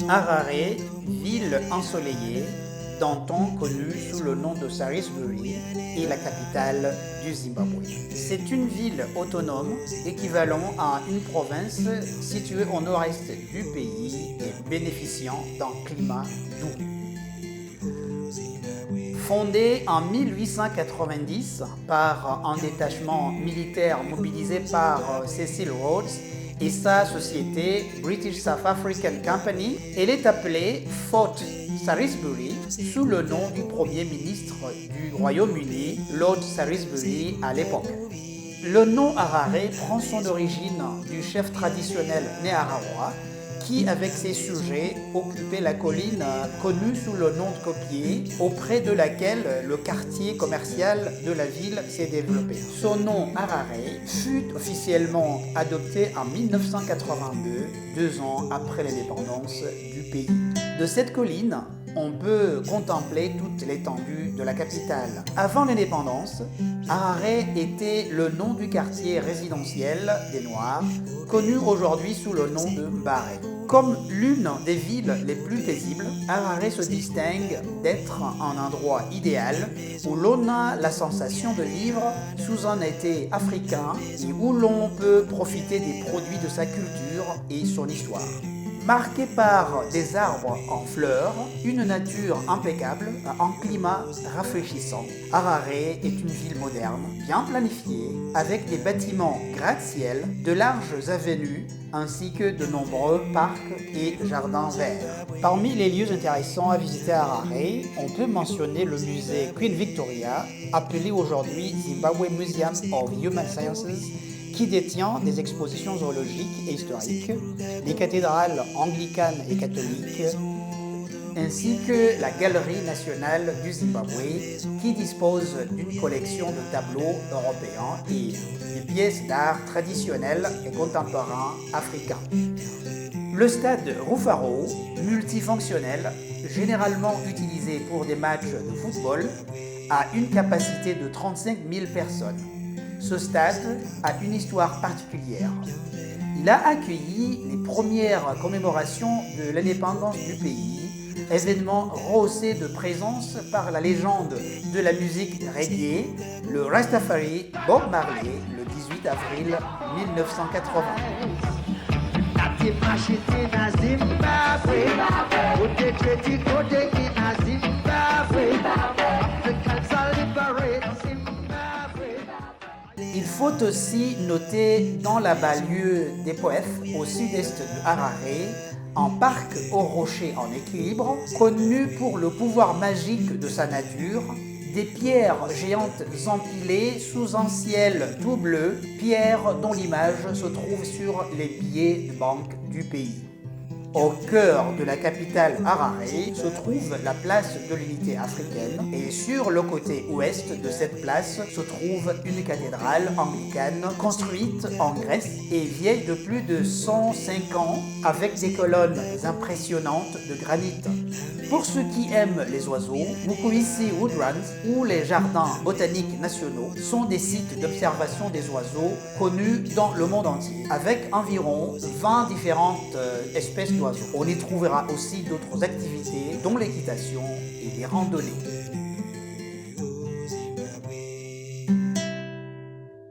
Harare, ville ensoleillée, d'antan connue sous le nom de Salisbury, est la capitale du Zimbabwe. C'est une ville autonome équivalent à une province située au nord-est du pays et bénéficiant d'un climat doux. Fondée en 1890 par un détachement militaire mobilisé par Cecil Rhodes et sa société British South African Company, elle est appelée Fort Salisbury sous le nom du premier ministre du Royaume-Uni, Lord Salisbury à l'époque. Le nom Harare prend son origine du chef traditionnel Nearawa qui, avec ses sujets, occupait la colline connue sous le nom de Copier, auprès de laquelle le quartier commercial de la ville s'est développé. Son nom Harare fut officiellement adopté en 1982, 2 ans après l'indépendance du pays. De cette colline, on peut contempler toute l'étendue de la capitale. Avant l'indépendance, Harare était le nom du quartier résidentiel des Noirs, connu aujourd'hui sous le nom de Mbare. Comme l'une des villes les plus paisibles, Harare se distingue d'être un endroit idéal où l'on a la sensation de vivre sous un été africain et où l'on peut profiter des produits de sa culture et son histoire. Marquée par des arbres en fleurs, une nature impeccable, un climat rafraîchissant, Harare est une ville moderne, bien planifiée, avec des bâtiments gratte-ciel, de larges avenues, ainsi que de nombreux parcs et jardins verts. Parmi les lieux intéressants à visiter à Harare, on peut mentionner le musée Queen Victoria, appelé aujourd'hui Zimbabwe Museum of Human Sciences, qui détient des expositions zoologiques et historiques, les cathédrales anglicanes et catholiques, ainsi que la Galerie nationale du Zimbabwe, qui dispose d'une collection de tableaux européens et de pièces d'art traditionnelles et contemporains africains. Le stade Rufaro, multifonctionnel, généralement utilisé pour des matchs de football, a une capacité de 35 000 personnes. Ce stade a une histoire particulière. Il a accueilli les premières commémorations de l'indépendance du pays, événement rehaussé de présence par la légende de la musique reggae, le Rastafari Bob Marley, le 18 avril 1980. Il faut aussi noter dans la banlieue des Poefs, au sud-est de Harare, un parc aux rochers en équilibre, connu pour le pouvoir magique de sa nature, des pierres géantes empilées sous un ciel tout bleu, pierres dont l'image se trouve sur les billets de banque du pays. Au cœur de la capitale Harare se trouve la place de l'unité africaine et sur le côté ouest de cette place se trouve une cathédrale anglicane construite en Grèce et vieille de plus de 105 ans avec des colonnes impressionnantes de granit. Pour ceux qui aiment les oiseaux, Mukuisi Woodlands ou les jardins botaniques nationaux sont des sites d'observation des oiseaux connus dans le monde entier avec environ 20 différentes espèces d'oiseaux. On y trouvera aussi d'autres activités dont l'équitation et les randonnées.